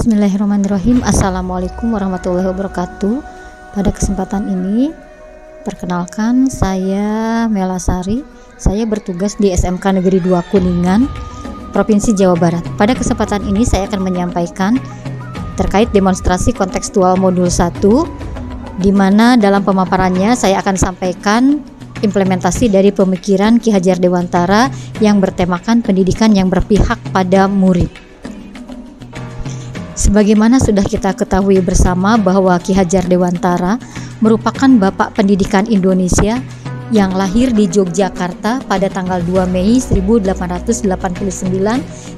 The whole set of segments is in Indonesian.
Bismillahirrahmanirrahim. Assalamualaikum warahmatullahi wabarakatuh. Pada kesempatan ini, perkenalkan, saya Mela Sari. Saya bertugas di SMK Negeri 2 Kuningan, Provinsi Jawa Barat. Pada kesempatan ini saya akan menyampaikan terkait demonstrasi kontekstual modul 1, di mana dalam pemaparannya saya akan sampaikan implementasi dari pemikiran Ki Hajar Dewantara yang bertemakan pendidikan yang berpihak pada murid. Sebagaimana sudah kita ketahui bersama bahwa Ki Hajar Dewantara merupakan Bapak Pendidikan Indonesia yang lahir di Yogyakarta pada tanggal 2 Mei 1889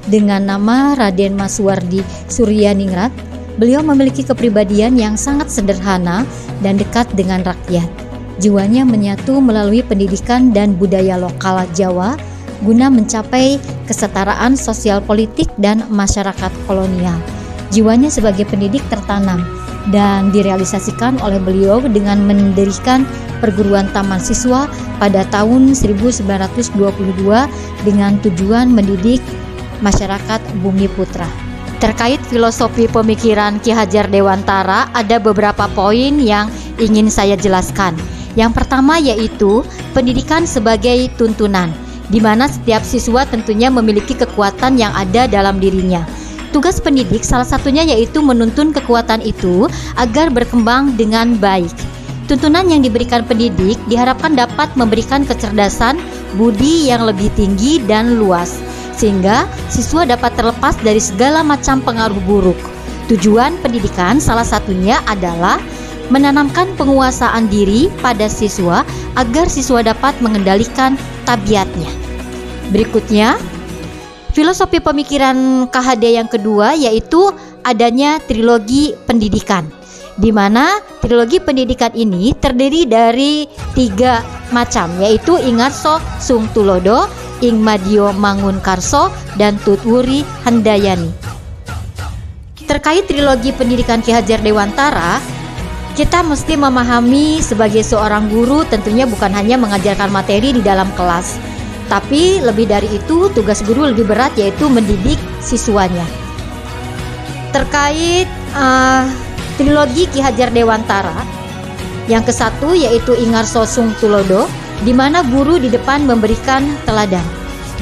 dengan nama Raden Masuwardi Suryaningrat. Beliau memiliki kepribadian yang sangat sederhana dan dekat dengan rakyat. Jiwanya menyatu melalui pendidikan dan budaya lokal Jawa guna mencapai kesetaraan sosial politik dan masyarakat kolonial. Jiwanya sebagai pendidik tertanam dan direalisasikan oleh beliau dengan mendirikan perguruan taman siswa pada tahun 1922 dengan tujuan mendidik masyarakat Bumi Putra. Terkait filosofi pemikiran Ki Hajar Dewantara, ada beberapa poin yang ingin saya jelaskan. Yang pertama yaitu pendidikan sebagai tuntunan, di mana setiap siswa tentunya memiliki kekuatan yang ada dalam dirinya. Tugas pendidik salah satunya yaitu menuntun kekuatan itu agar berkembang dengan baik. Tuntunan yang diberikan pendidik diharapkan dapat memberikan kecerdasan, budi yang lebih tinggi dan luas, sehingga siswa dapat terlepas dari segala macam pengaruh buruk. Tujuan pendidikan salah satunya adalah menanamkan penguasaan diri pada siswa agar siswa dapat mengendalikan tabiatnya. Berikutnya, filosofi pemikiran KHD yang kedua yaitu adanya trilogi pendidikan, di mana trilogi pendidikan ini terdiri dari 3 macam, yaitu Ingarso Sung Tulodo, Ing Madio Mangun Karso, dan Tutwuri Handayani. Terkait trilogi pendidikan Ki Hajar Dewantara, kita mesti memahami sebagai seorang guru tentunya bukan hanya mengajarkan materi di dalam kelas, tapi lebih dari itu tugas guru lebih berat yaitu mendidik siswanya. Terkait trilogi Ki Hajar Dewantara yang ke-1 yaitu Ingarso Sung Tulodo, di mana guru di depan memberikan teladan.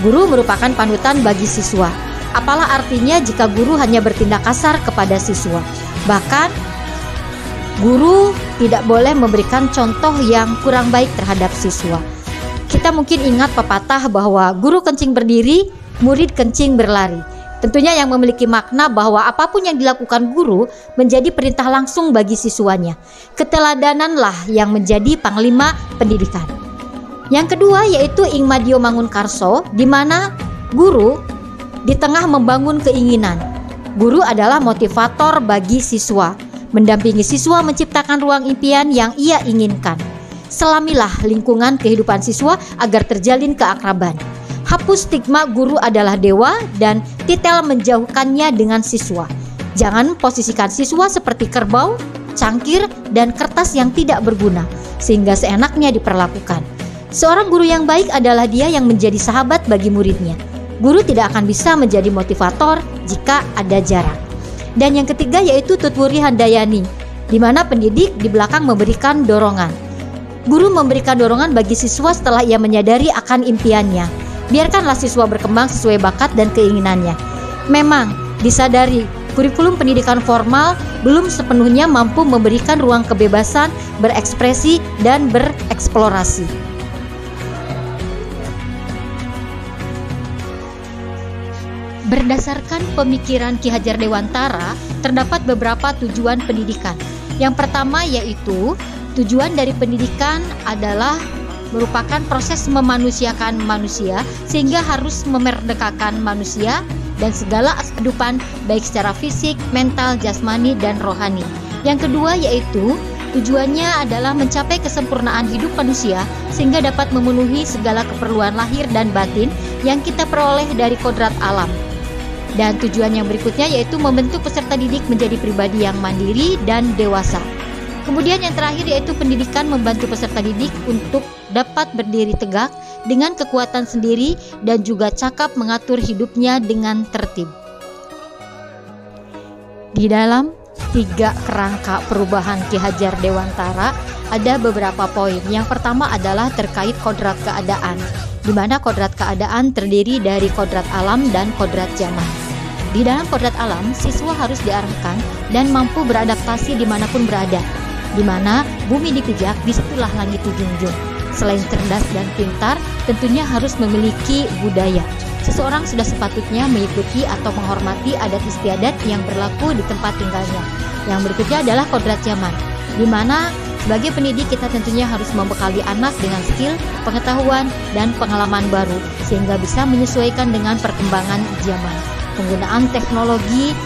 Guru merupakan panutan bagi siswa. Apalah artinya jika guru hanya bertindak kasar kepada siswa? Bahkan guru tidak boleh memberikan contoh yang kurang baik terhadap siswa. Kita mungkin ingat pepatah bahwa guru kencing berdiri, murid kencing berlari. Tentunya yang memiliki makna bahwa apapun yang dilakukan guru menjadi perintah langsung bagi siswanya. Keteladananlah yang menjadi panglima pendidikan. Yang kedua yaitu Ing Madio Mangun Karso, di mana guru di tengah membangun keinginan. Guru adalah motivator bagi siswa, mendampingi siswa menciptakan ruang impian yang ia inginkan. Selamilah lingkungan kehidupan siswa agar terjalin keakraban. Hapus stigma guru adalah dewa dan titel menjauhkannya dengan siswa. Jangan posisikan siswa seperti kerbau, cangkir, dan kertas yang tidak berguna, sehingga seenaknya diperlakukan. Seorang guru yang baik adalah dia yang menjadi sahabat bagi muridnya. Guru tidak akan bisa menjadi motivator jika ada jarak. Dan yang ketiga yaitu Tutwuri Handayani, di mana pendidik di belakang memberikan dorongan. Guru memberikan dorongan bagi siswa setelah ia menyadari akan impiannya. Biarkanlah siswa berkembang sesuai bakat dan keinginannya. Memang disadari kurikulum pendidikan formal belum sepenuhnya mampu memberikan ruang kebebasan berekspresi dan bereksplorasi. Berdasarkan pemikiran Ki Hajar Dewantara, terdapat beberapa tujuan pendidikan. Yang pertama yaitu tujuan dari pendidikan adalah merupakan proses memanusiakan manusia, sehingga harus memerdekakan manusia dan segala aspek kehidupan baik secara fisik, mental, jasmani, dan rohani. Yang kedua yaitu tujuannya adalah mencapai kesempurnaan hidup manusia sehingga dapat memenuhi segala keperluan lahir dan batin yang kita peroleh dari kodrat alam. Dan tujuan yang berikutnya yaitu membentuk peserta didik menjadi pribadi yang mandiri dan dewasa. Kemudian yang terakhir yaitu pendidikan membantu peserta didik untuk dapat berdiri tegak dengan kekuatan sendiri dan juga cakap mengatur hidupnya dengan tertib. Di dalam 3 kerangka perubahan Ki Hajar Dewantara ada beberapa poin. Yang pertama adalah terkait kodrat keadaan, di mana kodrat keadaan terdiri dari kodrat alam dan kodrat zaman. Di dalam kodrat alam, siswa harus diarahkan dan mampu beradaptasi dimanapun berada. Di mana bumi dipijak, disitulah langit dijunjung. Selain cerdas dan pintar, tentunya harus memiliki budaya. Seseorang sudah sepatutnya mengikuti atau menghormati adat istiadat yang berlaku di tempat tinggalnya. Yang berikutnya adalah kodrat zaman, di mana sebagai pendidik kita tentunya harus membekali anak dengan skill, pengetahuan, dan pengalaman baru sehingga bisa menyesuaikan dengan perkembangan zaman. Penggunaan teknologi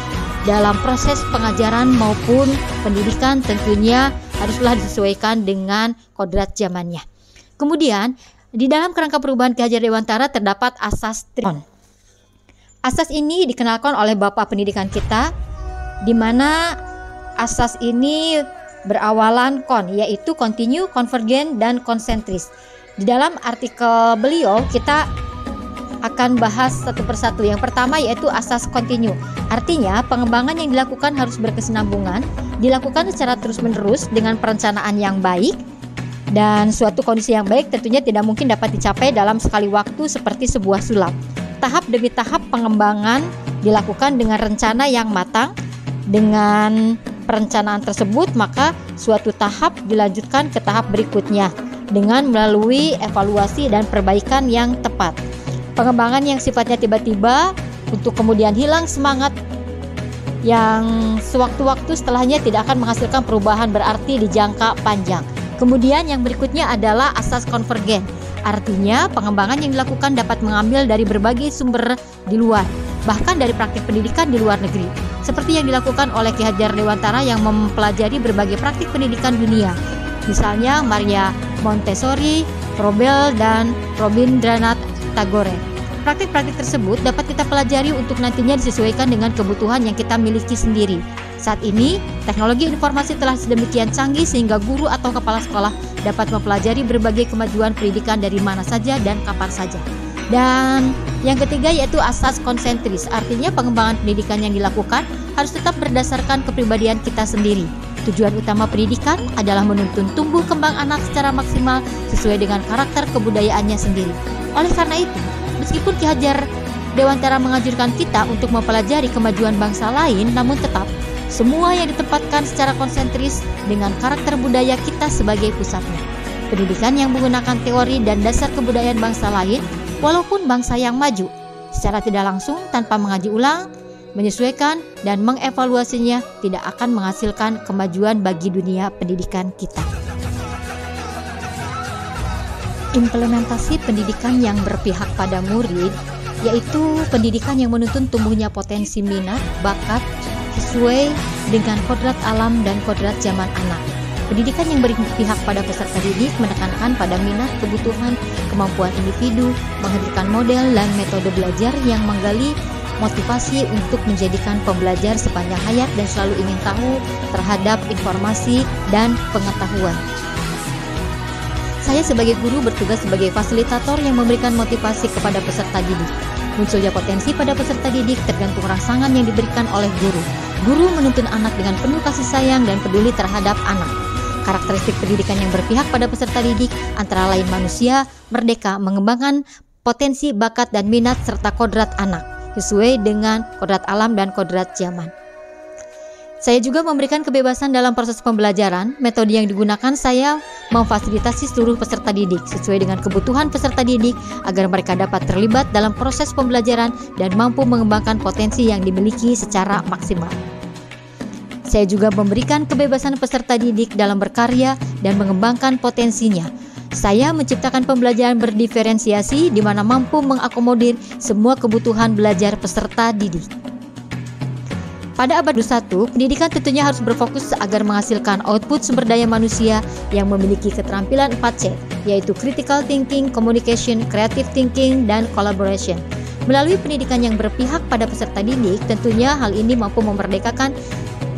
dalam proses pengajaran maupun pendidikan tentunya haruslah disesuaikan dengan kodrat zamannya. Kemudian, di dalam kerangka perubahan Ki Hajar Dewantara terdapat asas Trikon. Asas ini dikenalkan oleh Bapak Pendidikan kita, di mana asas ini berawalan kon, yaitu continue, convergent, dan konsentris. Di dalam artikel beliau kita akan bahas satu persatu. Yang pertama yaitu asas continue. Artinya pengembangan yang dilakukan harus berkesinambungan, dilakukan secara terus-menerus dengan perencanaan yang baik. Dan suatu kondisi yang baik tentunya tidak mungkin dapat dicapai dalam sekali waktu seperti sebuah sulap. Tahap demi tahap pengembangan dilakukan dengan rencana yang matang. Dengan perencanaan tersebut, maka suatu tahap dilanjutkan ke tahap berikutnya dengan melalui evaluasi dan perbaikan yang tepat. Pengembangan yang sifatnya tiba-tiba untuk kemudian hilang semangat yang sewaktu-waktu setelahnya tidak akan menghasilkan perubahan berarti di jangka panjang. Kemudian yang berikutnya adalah asas konvergen. Artinya pengembangan yang dilakukan dapat mengambil dari berbagai sumber di luar, bahkan dari praktik pendidikan di luar negeri. Seperti yang dilakukan oleh Ki Hajar Dewantara yang mempelajari berbagai praktik pendidikan dunia. Misalnya Maria Montessori, Froebel, dan Rabindranath Tagore. Praktik-praktik tersebut dapat kita pelajari untuk nantinya disesuaikan dengan kebutuhan yang kita miliki sendiri. Saat ini, teknologi informasi telah sedemikian canggih sehingga guru atau kepala sekolah dapat mempelajari berbagai kemajuan pendidikan dari mana saja dan kapan saja. Dan yang ketiga yaitu asas konsentris, artinya pengembangan pendidikan yang dilakukan harus tetap berdasarkan kepribadian kita sendiri. Tujuan utama pendidikan adalah menuntun tumbuh kembang anak secara maksimal sesuai dengan karakter kebudayaannya sendiri. Oleh karena itu, meskipun Ki Hajar Dewantara menganjurkan kita untuk mempelajari kemajuan bangsa lain, namun tetap semua yang ditempatkan secara konsentris dengan karakter budaya kita sebagai pusatnya. Pendidikan yang menggunakan teori dan dasar kebudayaan bangsa lain, walaupun bangsa yang maju, secara tidak langsung tanpa mengaji ulang, menyesuaikan, dan mengevaluasinya tidak akan menghasilkan kemajuan bagi dunia pendidikan kita. Implementasi pendidikan yang berpihak pada murid, yaitu pendidikan yang menuntun tumbuhnya potensi minat, bakat, sesuai dengan kodrat alam dan kodrat zaman anak. Pendidikan yang berpihak pada peserta didik menekankan pada minat, kebutuhan, kemampuan individu, menghadirkan model dan metode belajar yang menggali motivasi untuk menjadikan pembelajar sepanjang hayat dan selalu ingin tahu terhadap informasi dan pengetahuan. Saya sebagai guru bertugas sebagai fasilitator yang memberikan motivasi kepada peserta didik. Munculnya potensi pada peserta didik tergantung rangsangan yang diberikan oleh guru. Guru menuntun anak dengan penuh kasih sayang dan peduli terhadap anak. Karakteristik pendidikan yang berpihak pada peserta didik antara lain manusia, merdeka, mengembangkan potensi, bakat, dan minat serta kodrat anak, sesuai dengan kodrat alam dan kodrat zaman. Saya juga memberikan kebebasan dalam proses pembelajaran. Metode yang digunakan saya memfasilitasi seluruh peserta didik sesuai dengan kebutuhan peserta didik agar mereka dapat terlibat dalam proses pembelajaran dan mampu mengembangkan potensi yang dimiliki secara maksimal. Saya juga memberikan kebebasan peserta didik dalam berkarya dan mengembangkan potensinya. Saya menciptakan pembelajaran berdiferensiasi di mana mampu mengakomodir semua kebutuhan belajar peserta didik. Pada abad 21, pendidikan tentunya harus berfokus agar menghasilkan output sumber daya manusia yang memiliki keterampilan 4C, yaitu critical thinking, communication, creative thinking, dan collaboration. Melalui pendidikan yang berpihak pada peserta didik, tentunya hal ini mampu memerdekakan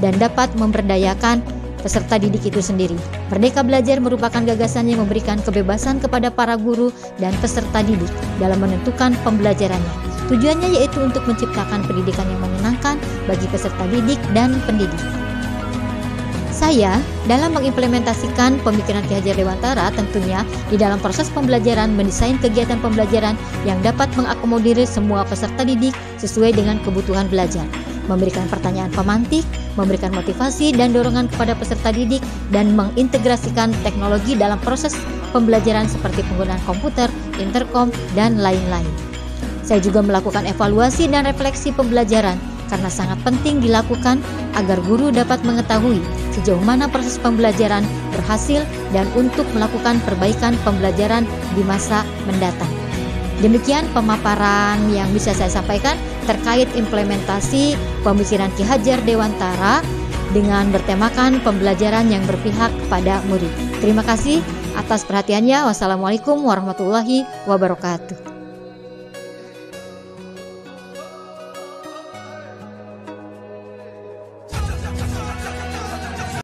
dan dapat memberdayakan peserta didik itu sendiri. Merdeka belajar merupakan gagasan yang memberikan kebebasan kepada para guru dan peserta didik dalam menentukan pembelajarannya. Tujuannya yaitu untuk menciptakan pendidikan yang menyenangkan bagi peserta didik dan pendidik. Saya dalam mengimplementasikan pemikiran Ki Hajar Dewantara tentunya di dalam proses pembelajaran mendesain kegiatan pembelajaran yang dapat mengakomodir semua peserta didik sesuai dengan kebutuhan belajar, memberikan pertanyaan pemantik, memberikan motivasi dan dorongan kepada peserta didik, dan mengintegrasikan teknologi dalam proses pembelajaran seperti penggunaan komputer, interkom, dan lain-lain. Saya juga melakukan evaluasi dan refleksi pembelajaran karena sangat penting dilakukan agar guru dapat mengetahui sejauh mana proses pembelajaran berhasil dan untuk melakukan perbaikan pembelajaran di masa mendatang. Demikian pemaparan yang bisa saya sampaikan terkait implementasi pemikiran Ki Hajar Dewantara dengan bertemakan pembelajaran yang berpihak kepada murid. Terima kasih atas perhatiannya. Wassalamualaikum warahmatullahi wabarakatuh.